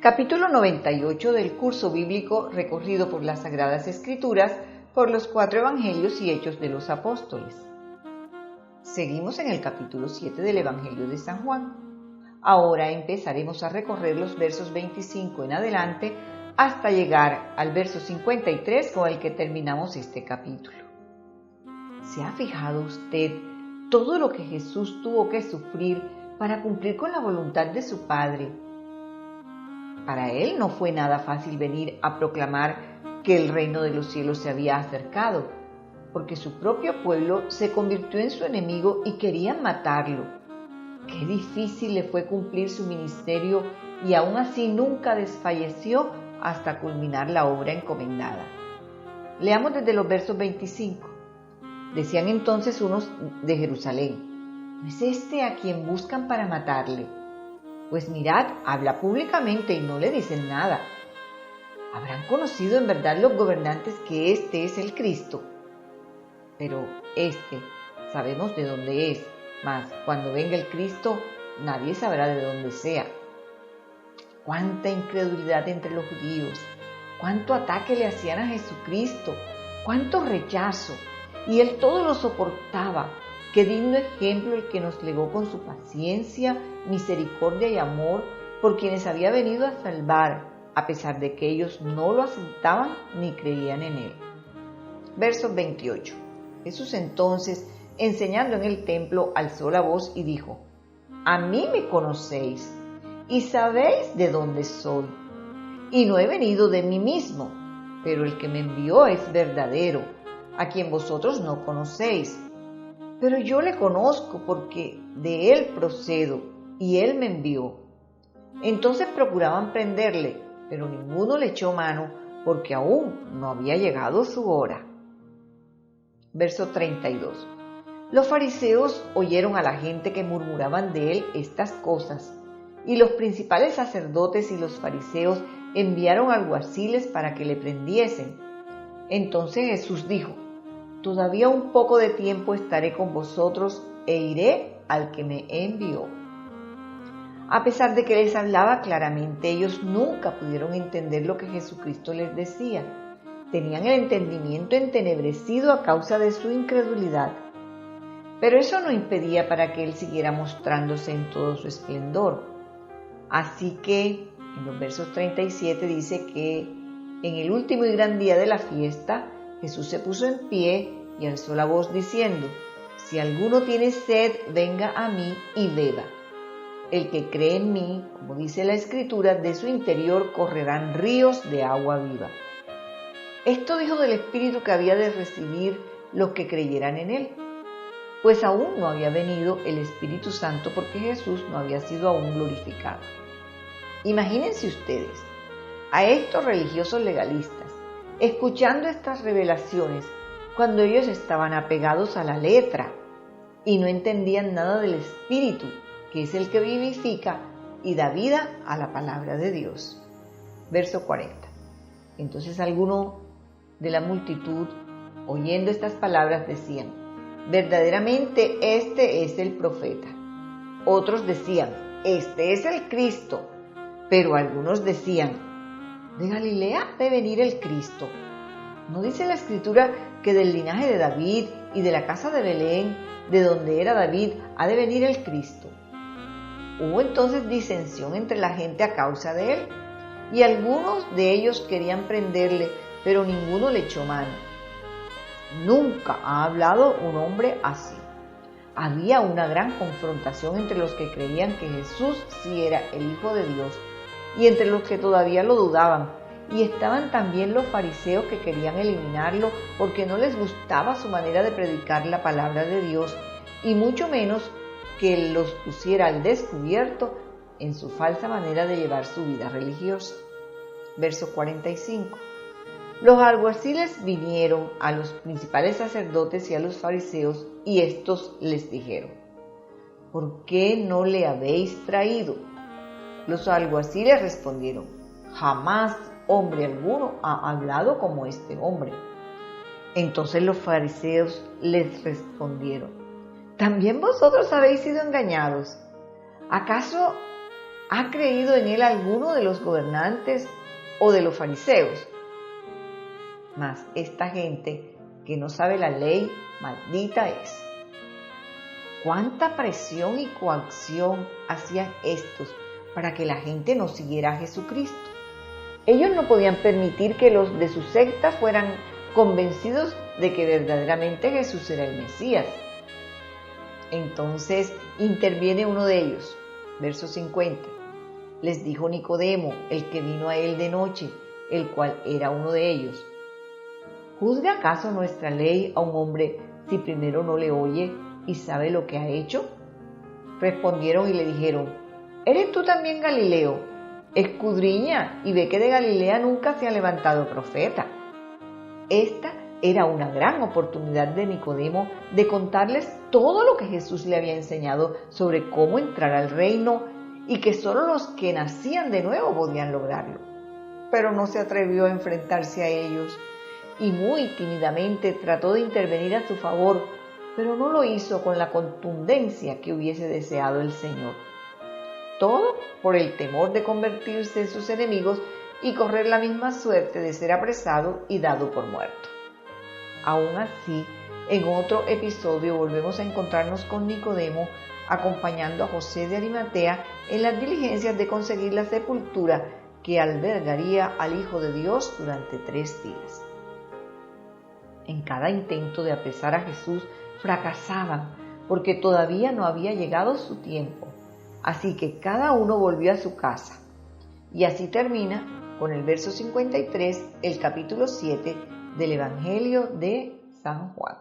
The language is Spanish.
Capítulo 98 del curso bíblico recorrido por las Sagradas Escrituras por los 4 Evangelios y Hechos de los Apóstoles. Seguimos en el capítulo 7 del Evangelio de San Juan. Ahora empezaremos a recorrer los versos 25 en adelante hasta llegar al verso 53 con el que terminamos este capítulo. ¿Se ha fijado usted todo lo que Jesús tuvo que sufrir para cumplir con la voluntad de su Padre? Para él no fue nada fácil venir a proclamar que el reino de los cielos se había acercado, porque su propio pueblo se convirtió en su enemigo y querían matarlo. Qué difícil le fue cumplir su ministerio y aún así nunca desfalleció hasta culminar la obra encomendada. Leamos desde los versos 25. Decían entonces unos de Jerusalén: ¿no es este a quien buscan para matarle? Pues mirad, habla públicamente y no le dicen nada. ¿Habrán conocido en verdad los gobernantes que este es el Cristo? Pero sabemos de dónde es, mas cuando venga el Cristo, nadie sabrá de dónde sea. Cuánta incredulidad entre los judíos, cuánto ataque le hacían a Jesucristo, cuánto rechazo, y él todo lo soportaba. Qué digno ejemplo el que nos legó con su paciencia, misericordia y amor por quienes había venido a salvar, a pesar de que ellos no lo aceptaban ni creían en él. Verso 28. Jesús entonces, enseñando en el templo, alzó la voz y dijo: «A mí me conocéis y sabéis de dónde soy, y no he venido de mí mismo, pero el que me envió es verdadero, a quien vosotros no conocéis. Pero yo le conozco porque de él procedo y él me envió». Entonces procuraban prenderle, pero ninguno le echó mano porque aún no había llegado su hora. Verso 32. Los fariseos oyeron a la gente que murmuraban de él estas cosas, y los principales sacerdotes y los fariseos enviaron alguaciles para que le prendiesen. Entonces Jesús dijo: «Todavía un poco de tiempo estaré con vosotros e iré al que me envió». A pesar de que les hablaba claramente, ellos nunca pudieron entender lo que Jesucristo les decía. Tenían el entendimiento entenebrecido a causa de su incredulidad. Pero eso no impedía para que él siguiera mostrándose en todo su esplendor. Así que en los versos 37 dice que en el último y gran día de la fiesta, Jesús se puso en pie y alzó la voz diciendo: «Si alguno tiene sed, venga a mí y beba. El que cree en mí, como dice la Escritura, de su interior correrán ríos de agua viva». Esto dijo del Espíritu que había de recibir los que creyeran en él, pues aún no había venido el Espíritu Santo porque Jesús no había sido aún glorificado. Imagínense ustedes a estos religiosos legalistas escuchando estas revelaciones cuando ellos estaban apegados a la letra y no entendían nada del Espíritu, que es el que vivifica y da vida a la palabra de Dios. Verso 40. Entonces algunos de la multitud, oyendo estas palabras, decían: «Verdaderamente este es el profeta». Otros decían: «Este es el Cristo». Pero algunos decían: «¿De Galilea ha de venir el Cristo? ¿No dice la Escritura que del linaje de David y de la casa de Belén, de donde era David, ha de venir el Cristo?». Hubo entonces disensión entre la gente a causa de él, y algunos de ellos querían prenderle, pero ninguno le echó mano. Nunca ha hablado un hombre así. Había una gran confrontación entre los que creían que Jesús sí era el Hijo de Dios y entre los que todavía lo dudaban, y estaban también los fariseos que querían eliminarlo porque no les gustaba su manera de predicar la palabra de Dios, y mucho menos que los pusiera al descubierto en su falsa manera de llevar su vida religiosa. Verso 45. Los alguaciles vinieron a los principales sacerdotes y a los fariseos, y estos les dijeron: «¿Por qué no le habéis traído?». Los alguaciles respondieron: «Jamás hombre alguno ha hablado como este hombre». Entonces los fariseos les respondieron: «¿También vosotros habéis sido engañados? ¿Acaso ¿Ha creído en él alguno de los gobernantes o de los fariseos? Mas esta gente que no sabe la ley, maldita es. ¿Cuánta presión y coacción hacían estos para que la gente no siguiera a Jesucristo? Ellos no podían permitir que los de su secta fueran convencidos de que verdaderamente Jesús era el Mesías. Entonces interviene uno de ellos, verso 50. Les dijo Nicodemo, el que vino a él de noche, el cual era uno de ellos: ¿juzga acaso nuestra ley a un hombre si primero no le oye y sabe lo que ha hecho? Respondieron y le dijeron: ¿eres tú también Galileo? Escudriña y ve que de Galilea nunca se ha levantado profeta. Esta era una gran oportunidad de Nicodemo de contarles todo lo que Jesús le había enseñado sobre cómo entrar al reino y que solo los que nacían de nuevo podían lograrlo. Pero no se atrevió a enfrentarse a ellos y muy tímidamente trató de intervenir a su favor, pero no lo hizo con la contundencia que hubiese deseado el Señor. Todo por el temor de convertirse en sus enemigos y correr la misma suerte de ser apresado y dado por muerto. Aún así, en otro episodio volvemos a encontrarnos con Nicodemo acompañando a José de Arimatea en las diligencias de conseguir la sepultura que albergaría al Hijo de Dios durante 3 días. En cada intento de apresar a Jesús fracasaban porque todavía no había llegado su tiempo, así que cada uno volvió a su casa. Y así termina con el verso 53 el capítulo 7 del Evangelio de San Juan.